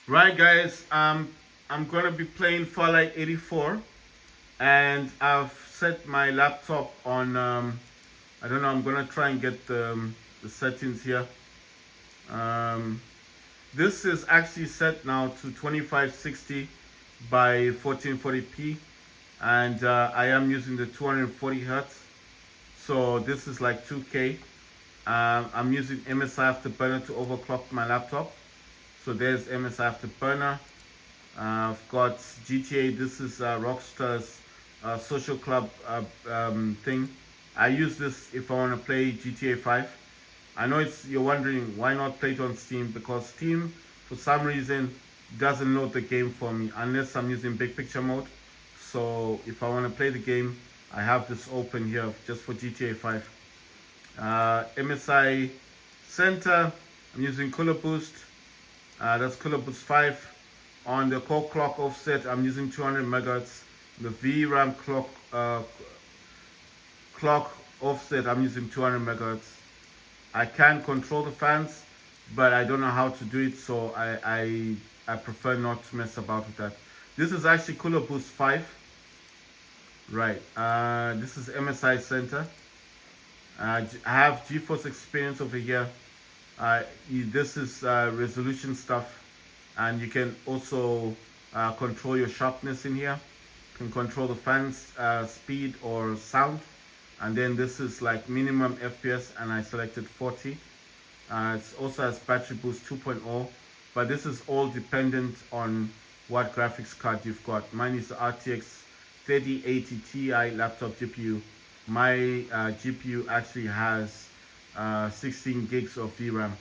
Right, guys. I'm gonna be playing Fallout 84, and I've set my laptop on. I don't know. I'm gonna try and get the settings here. Um, this is actually set now to 2560 by 1440p, and I am using the 240 hertz. So this is like 2K. I'm using MSI Afterburner to overclock my laptop. So there's MSI Afterburner. I've got GTA. This is Rockstar's social club thing. I use this if I want to play GTA 5. I know you're wondering why not play it on Steam, because Steam for some reason doesn't load the game for me unless I'm using big picture mode. So if I want to play the game, I have this open here just for GTA 5. MSI Center, I'm using Cooler Boost. That's Cooler Boost 5. On the core clock offset, I'm using 200 megahertz. The VRAM clock offset, I'm using 200 megahertz. I can control the fans, but I don't know how to do it, so I prefer not to mess about with that. This is actually Cooler Boost 5. Right. This is MSI Center. I have GeForce Experience over here. This is resolution stuff, and you can also control your sharpness in here. You can control the fans speed or sound, and then this is like minimum FPS, and I selected 40. It also has battery boost 2.0, but this is all dependent on what graphics card you've got. Mine is the RTX 3080 Ti laptop GPU. My GPU actually has 16 gigs of VRAM.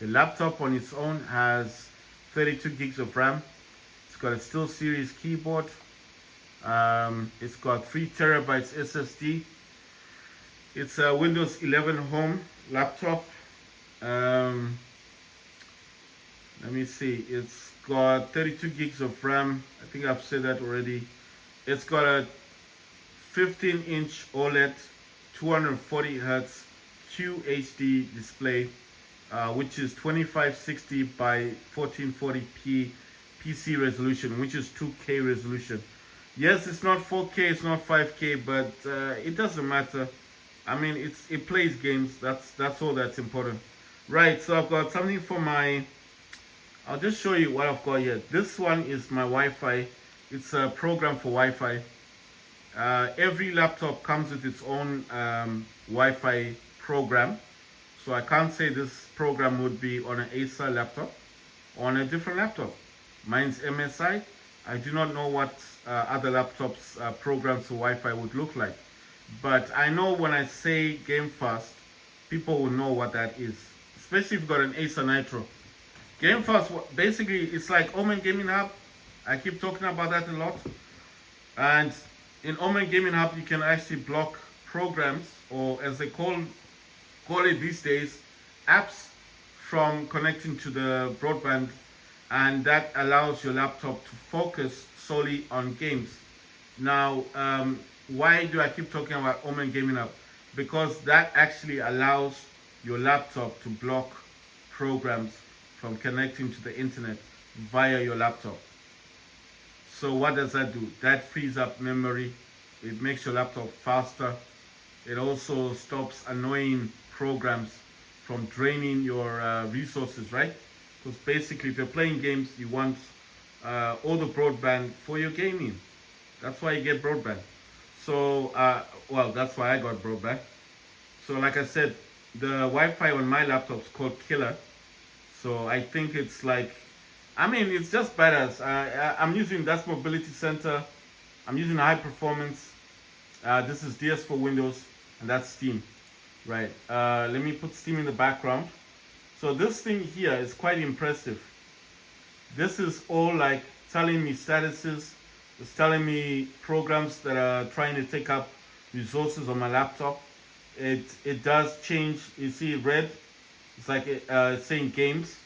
The laptop on its own has 32 gigs of RAM. It's got a SteelSeries keyboard. It's got 3 terabytes SSD. It's a Windows 11 Home laptop. Let me see. It's got 32 gigs of RAM. I think I've said that already. It's got a 15-inch OLED, 240 Hz QHD display, which is 2560 by 1440p PC resolution, which is 2K resolution. Yes, it's not 4K, it's not 5K, but it doesn't matter. I mean, it plays games. That's all that's important. Right. So I've got something for my. I'll just show you what I've got here. This one is my Wi-Fi. It's a program for Wi-Fi. Every laptop comes with its own Wi-Fi program. So I can't say this program would be on an Acer laptop or on a different laptop. Mine's MSI. I do not know what other laptops programs for Wi-Fi would look like. But I know when I say Game Fast, people will know what that is. Especially if you've got an Acer Nitro. Game Fast, basically, it's like Omen Gaming Hub. I keep talking about that a lot. And in Omen Gaming Hub, you can actually block programs, or as they call it these days, apps, from connecting to the broadband, and that allows your laptop to focus solely on games. Now, why do I keep talking about Omen Gaming Hub? Because that actually allows your laptop to block programs from connecting to the internet via your laptop. So what does that do? That frees up memory. It makes your laptop faster. It also stops annoying programs from draining your resources, right? Because basically, if you're playing games, you want all the broadband for your gaming. That's why you get broadband. So, well, that's why I got broadband. So, like I said, the Wi-Fi on my laptop is called Killer. So I think it's like, I mean, it's just badass. I'm using that's Mobility Center. I'm using high performance. This is DS for Windows, and that's Steam, right? Let me put Steam in the background. So this thing here is quite impressive. This is all like telling me statuses. It's telling me programs that are trying to take up resources on my laptop. It does change. You see red. It's like it's saying games.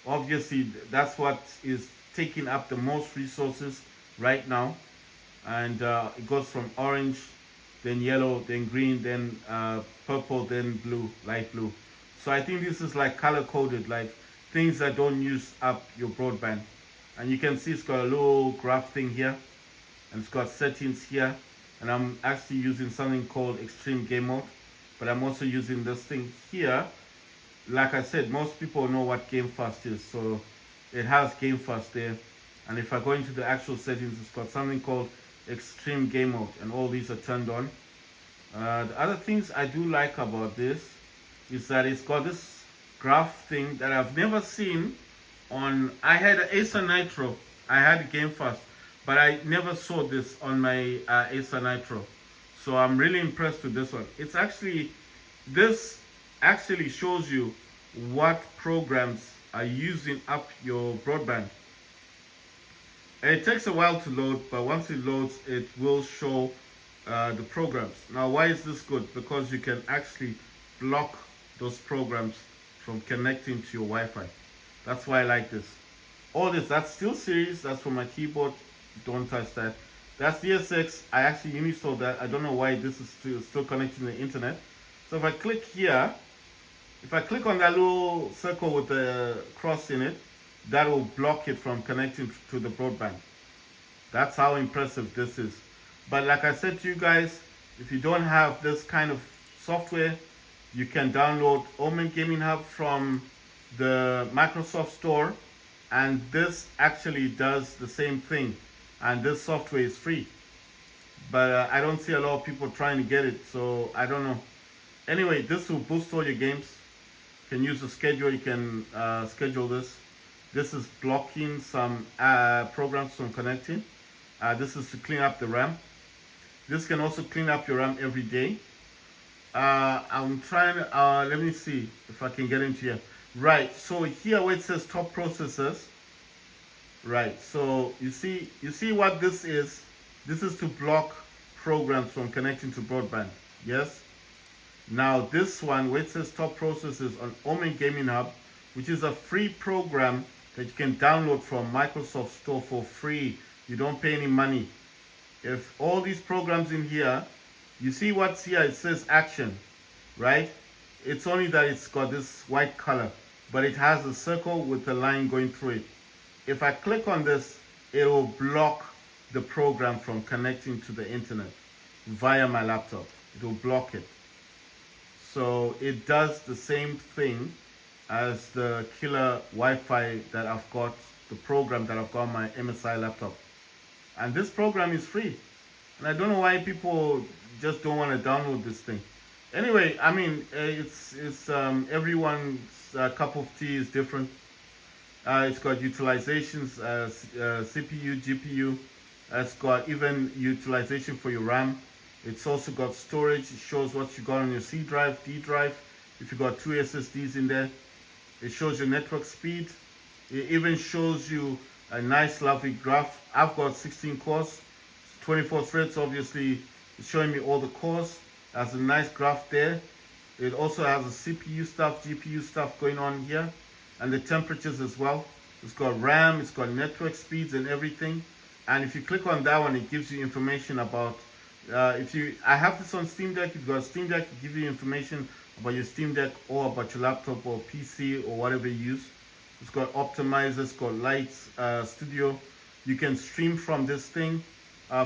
Obviously, that's what is taking up the most resources right now. And it goes from orange, then yellow, then green, then purple, then blue, light blue. So I think this is like color coded. Like things that don't use up your broadband. And you can see it's got a little graph thing here, and it's got settings here, and I'm actually using something called extreme game mode, but I'm also using this thing here. Like I said, most people know what game fast is, so it has game fast there. And if I go into the actual settings, it's got something called extreme game mode, and all these are turned on. The other things I do like about this is that it's got this graph thing that I've never seen on. I had an Acer Nitro, I had Game Fast, but I never saw this on my Acer Nitro. So I'm really impressed with this one. This actually shows you what programs are using up your broadband. And it takes a while to load, but once it loads, it will show the programs. Now, why is this good? Because you can actually block those programs from connecting to your Wi-Fi. That's why I like this. All this, that's still series, that's for my keyboard. Don't touch that. That's DSX. I actually installed that. I don't know why this is still connected to the internet. So if I click here, if I click on that little circle with the cross in it, that will block it from connecting to the broadband. That's how impressive this is. But like I said to you guys, if you don't have this kind of software, you can download Omen Gaming Hub from the Microsoft Store, and this actually does the same thing, and this software is free. But I don't see a lot of people trying to get it, so I don't know. Anyway, this will boost all your games. You can use the schedule, you can schedule this. This is blocking some programs from connecting. This is to clean up the RAM. This can also clean up your RAM every day. I'm trying, let me see if I can get into here. Right, so here where it says top processors, right, so you see what this is. This is to block programs from connecting to broadband. Yes. Now this one where it says top processors on Omen Gaming Hub, which is a free program that you can download from Microsoft Store for free. You don't pay any money. If all these programs in here, you see what's here, it says action, right? It's only that it's got this white color, but it has a circle with a line going through it. If I click on this, it will block the program from connecting to the internet via my laptop. It will block it. So it does the same thing as the killer Wi-Fi that I've got, the program that I've got on my MSI laptop. And this program is free. And I don't know why people just don't want to download this thing. Anyway, I mean, it's everyone's cup of tea is different. It's got utilizations, CPU, GPU. It's got even utilization for your RAM. It's also got storage. It shows what you got on your C drive, D drive. If you got 2 SSDs in there, it shows your network speed. It even shows you a nice lovely graph. I've got 16 cores, 24 threads. Obviously, it's showing me all the cores. Has a nice graph there. It also has a CPU stuff, GPU stuff going on here, and the temperatures as well. It's got RAM, it's got network speeds and everything. And if you click on that one, it gives you information about. I have this on Steam Deck. If you've got a Steam Deck, it gives you information about your Steam Deck or about your laptop or PC or whatever you use. It's got optimizers, it's got lights, studio. You can stream from this thing,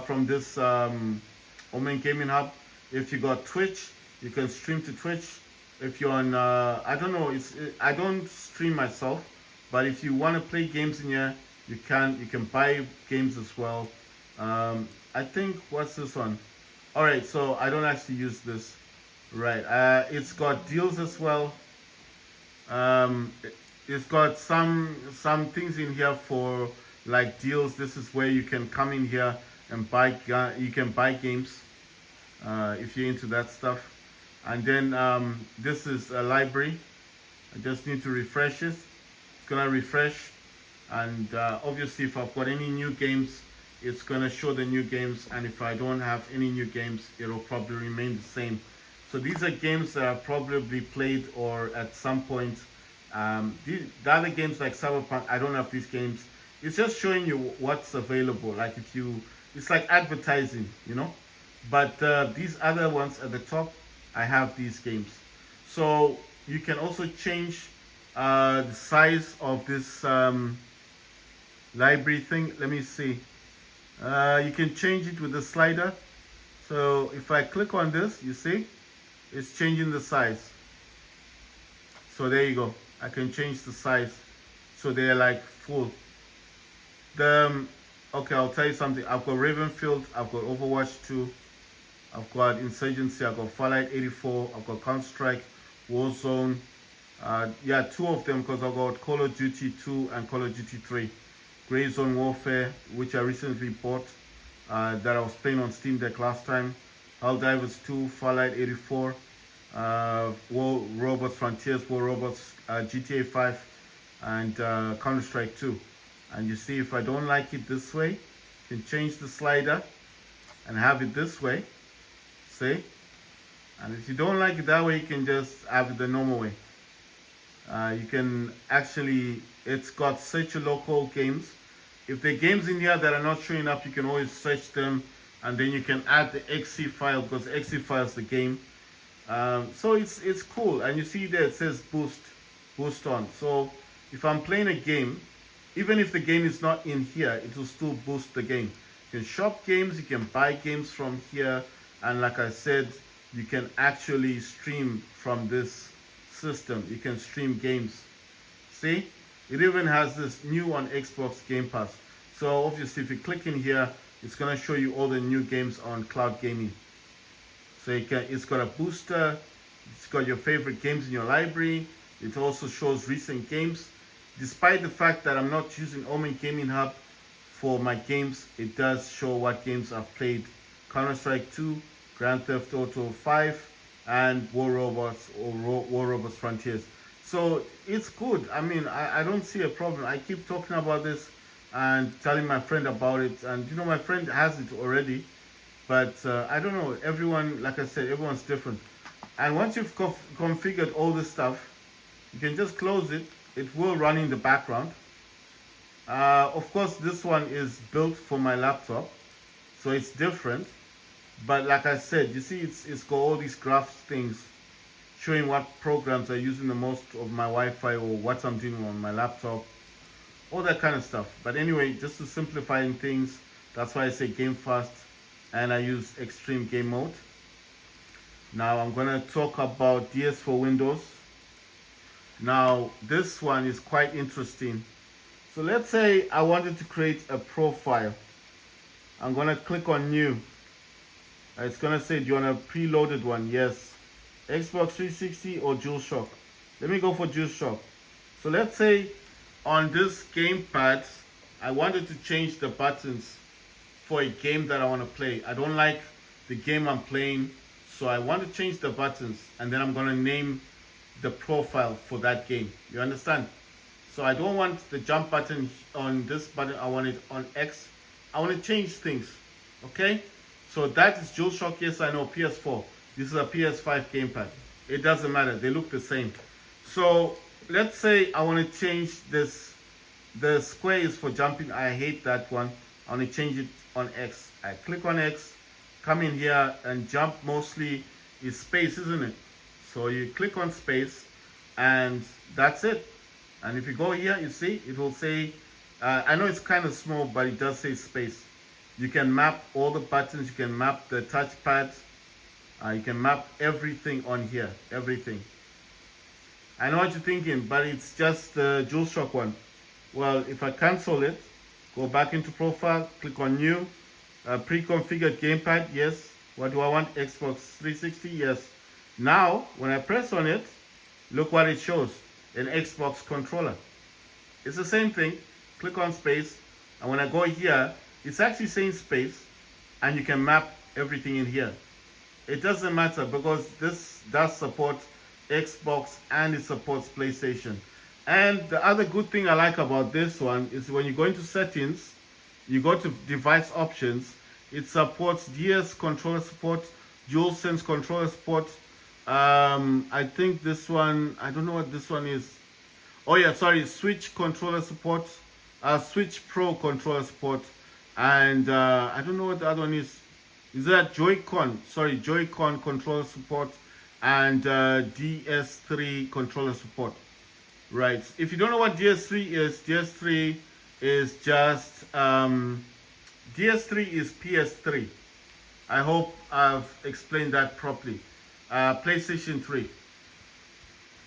from this Omen Gaming Hub. If you got Twitch, you can stream to Twitch. If you're on, I don't know, I don't stream myself, but if you want to play games in here, you can buy games as well. I think, what's this one? All right, so I don't actually use this. Right, it's got deals as well. It's got some things in here for like deals. This is where you can come in here and buy. You can buy games if you're into that stuff. And then this is a library. I just need to refresh it. It's gonna refresh, and obviously if I've got any new games, it's gonna show the new games, and if I don't have any new games, it'll probably remain the same. So these are games that I've probably played or at some point. The other games like Cyberpunk, I don't have these games. It's just showing you what's available. Like it's like advertising, you know. But these other ones at the top, I have these games. So you can also change the size of this library thing. Let me see. You can change it with the slider. So if I click on this, you see, it's changing the size. So there you go. I can change the size. So they're like full. Okay, I'll tell you something. I've got Ravenfield, I've got Overwatch 2, I've got Insurgency, I've got Fallout 84, I've got Counter-Strike, Warzone. Yeah, two of them because I've got Call of Duty 2 and Call of Duty 3. Grey Zone Warfare, which I recently bought, that I was playing on Steam Deck last time. Helldivers 2, Fallout 84, War Robots Frontiers, War Robots, GTA 5, and Counter-Strike 2. And you see, if I don't like it this way, you can change the slider and have it this way. See? And if you don't like it that way, you can just have it the normal way. You can actually, it's got search your local games. If there are games in here that are not showing up, you can always search them, and then you can add the .exe file, because .exe file is the game. So it's cool. And you see there it says boost on. So if I'm playing a game, even if the game is not in here, it will still boost the game. You can shop games, you can buy games from here, and like I said, you can actually stream from this system. You can stream games. See? It even has this new on Xbox Game Pass. So obviously if you click in here, it's going to show you all the new games on cloud gaming. So it's got a booster, it's got your favorite games in your library. It also shows recent games. Despite the fact that I'm not using Omen Gaming Hub for my games, it does show what games I've played. Counter-Strike 2, Grand Theft Auto 5, and War Robots or War Robots Frontiers. So it's good. I mean, I don't see a problem. I keep talking about this and telling my friend about it. And you know, my friend has it already. But I don't know. Everyone, like I said, everyone's different. And once you've configured all this stuff, you can just close it. It will run in the background. Of course, this one is built for my laptop, so it's different. But like I said, you see, it's got all these graphs things showing what programs are using the most of my Wi-Fi or what I'm doing on my laptop, all that kind of stuff. But anyway, just to simplify things, that's why I say game fast, and I use extreme game mode. Now I'm gonna talk about DS for Windows. Now, this one is quite interesting. So let's say I wanted to create a profile. I'm going to click on new. It's going to say, do you want a preloaded one? Yes. Xbox 360 or DualShock? Let me go for DualShock. So let's say on this gamepad, I wanted to change the buttons for a game that I want to play. I don't like the game I'm playing, so I want to change the buttons, and then I'm going to name the profile for that game. You understand? So I don't want the jump button on this button. I want it on X. I want to change things. Okay? So that is DualShock. Yes, I know. PS4. This is a PS5 gamepad. It doesn't matter. They look the same. So let's say I want to change this. The square is for jumping. I hate that one. I want to change it on X. I click on X. Come in here, and jump mostly is space, isn't it? So you click on space, and that's it. And if you go here, you see, it will say, I know it's kind of small, but it does say space. You can map all the buttons, you can map the touchpad, you can map everything on here, everything. I know what you're thinking, but it's just the DualShock one. Well, if I cancel it, go back into profile, click on new, pre-configured gamepad, yes. What do I want? Xbox 360, yes. Now, when I press on it, look what it shows, an Xbox controller. It's the same thing. Click on space, and when I go here, it's actually saying space, and you can map everything in here. It doesn't matter because this does support Xbox and it supports PlayStation. And the other good thing I like about this one is when you go into settings, you go to device options, it supports DS controller support, DualSense controller support. I think this one, I don't know what this one is. Oh yeah, sorry, Switch controller support, Switch Pro controller support, and I don't know what the other one is. Is that Joy-Con? Sorry, Joy-Con controller support, and DS3 controller support. Right. If you don't know what DS3 is, DS3 is just DS3 is PS3. I hope I've explained that properly. PlayStation 3.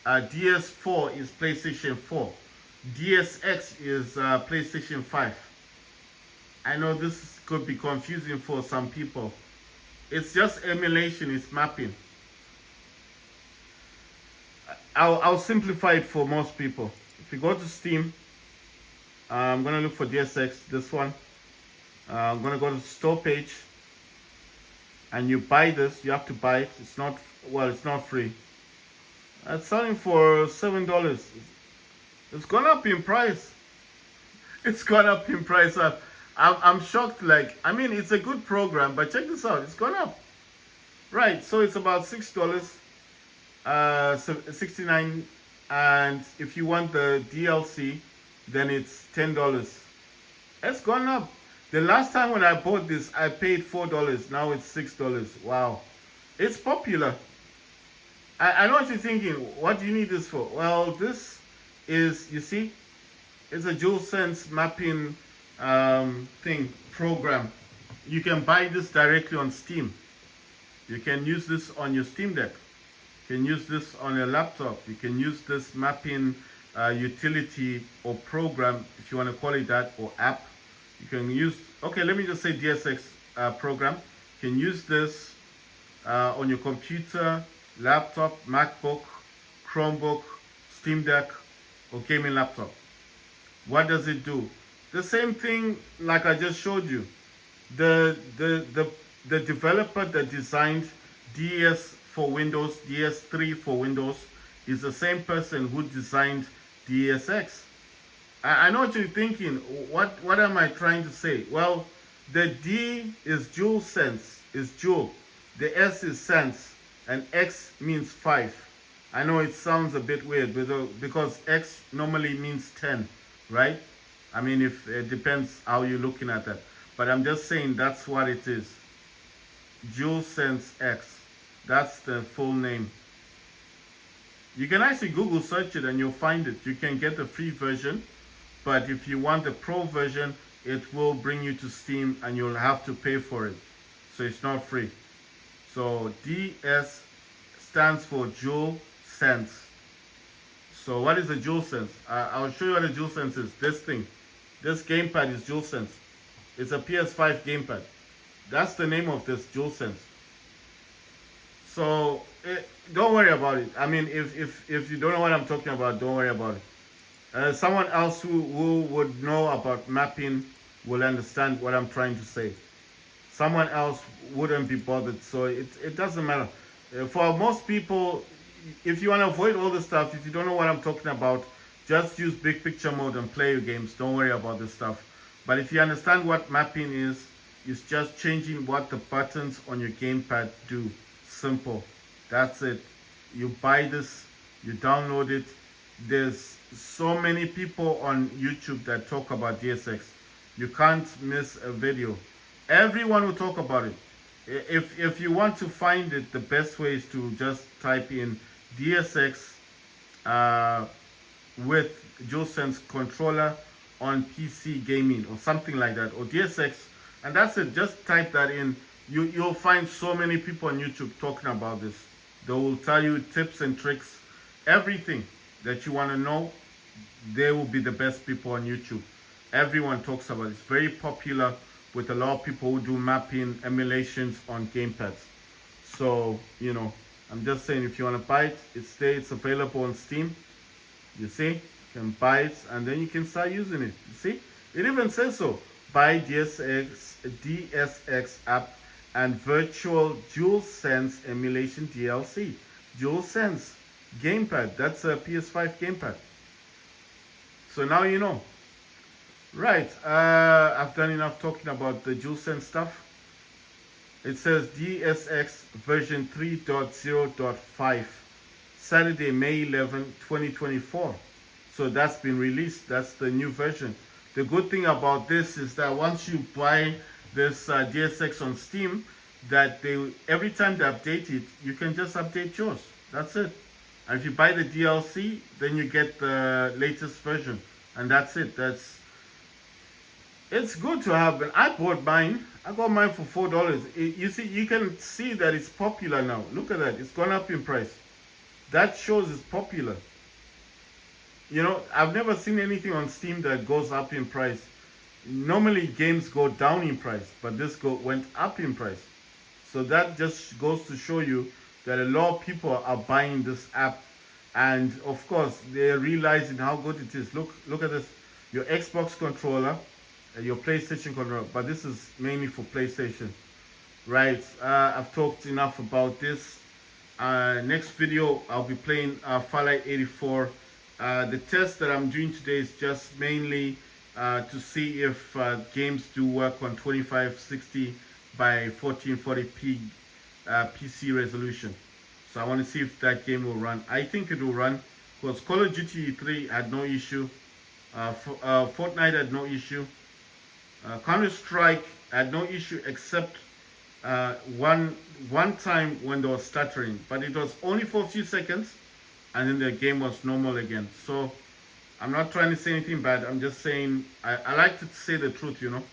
DS4 is PlayStation 4. DSX is PlayStation 5. I know this could be confusing for some people. It's just emulation, it's mapping. I'll simplify it for most people. If you go to Steam, I'm gonna look for DSX, this one. I'm gonna go to the store page, and you buy this. You have to buy it. It's not, well, it's not free. It's selling for $7. It's gone up in price. It's gone up in price. I'm shocked. Like, I mean, it's a good program, but check this out. It's gone up. Right. So it's about $6. 69, and if you want the DLC, then it's $10. It's gone up. The last time when I bought this, I paid $4. Now it's $6. Wow, it's popular. I know what you're thinking. What do you need this for? Well, this is, you see, it's a DualSense mapping program. You can buy this directly on Steam. You can use this on your Steam Deck. You can use this on your laptop. You can use this mapping utility or program, if you want to call it that, or app. You can use, okay, let me just say DSX program. You can use this on your computer, laptop, MacBook, Chromebook, Steam Deck, or gaming laptop. What does it do? The same thing like I just showed you. The developer that designed DS for Windows, DS3 for Windows, is the same person who designed DSX. I know what you're thinking. What am I trying to say? Well, the D is DualSense, is Dual. The S is Sense, and X means 5. I know it sounds a bit weird because X normally means 10, right? I mean, if it depends how you're looking at that. But I'm just saying that's what it is. DualSense X. That's the full name. You can actually Google search it and you'll find it. You can get the free version, but if you want the pro version, it will bring you to Steam and you'll have to pay for it. So it's not free. So DS stands for DualSense. So what is a DualSense? I'll show you what a DualSense is. This thing. This gamepad is DualSense. It's a PS5 gamepad. That's the name of this, DualSense. So don't worry about it. I mean, if you don't know what I'm talking about, don't worry about it. Someone else who would know about mapping will understand what I'm trying to say. Someone else wouldn't be bothered, so it doesn't matter. For most people, if you want to avoid all this stuff, if you don't know what I'm talking about, just use big picture mode and play your games. Don't worry about this stuff. But if you understand what mapping is, it's just changing what the buttons on your gamepad do. Simple. That's it. You buy this, you download it. There's so many people on YouTube that talk about DSX. You can't miss a video. Everyone will talk about it. If you want to find it, the best way is to just type in DSX with DualSense controller on PC gaming or something like that, or DSX, and that's it. Just type that in. You'll find so many people on YouTube talking about this. They will tell you tips and tricks, everything that you want to know. They will be the best people on YouTube. Everyone talks about it. It's very popular with a lot of people who do mapping emulations on gamepads. So, you know, I'm just saying, if you want to buy it, it's there. It's available on Steam. You see, you can buy it and then you can start using it. You see, it even says so. Buy DSX app and virtual DualSense emulation DLC. DualSense gamepad. That's a PS5 gamepad. So now you know. Right, I've done enough talking about the DualSense stuff. It says DSX version 3.0.5, Saturday, May 11, 2024. So that's been released. That's the new version. The good thing about this is that once you buy this DSX on Steam, that every time they update it, you can just update yours. That's it. And if you buy the DLC, then you get the latest version, and that's it. It's good to have. And I bought mine. I got mine for $4. You see, you can see that it's popular now. Look at that. It's gone up in price. That shows it's popular. You know, I've never seen anything on Steam that goes up in price. Normally games go down in price, but this went up in price. So that just goes to show you that a lot of people are buying this app, and of course they're realizing how good it is. Look at this. Your Xbox controller, your PlayStation controller, but this is mainly for PlayStation. Right, I've talked enough about this. Next video I'll be playing Fallout 84. The test that I'm doing today is just mainly to see if games do work on 2560 by 1440p PC resolution. So I want to see if that game will run. I think it will run, because Call of Duty 3 had no issue, Fortnite had no issue, Counter-Strike had no issue, except one time when they were stuttering, but it was only for a few seconds, and then the game was normal again. So I'm not trying to say anything bad. I'm just saying I like to say the truth, you know.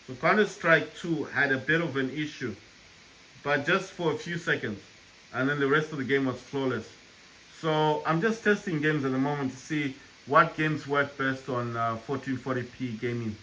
So Counter-Strike 2 had a bit of an issue, but just for a few seconds, and then the rest of the game was flawless. So I'm just testing games at the moment to see what games work best on 1440p gaming.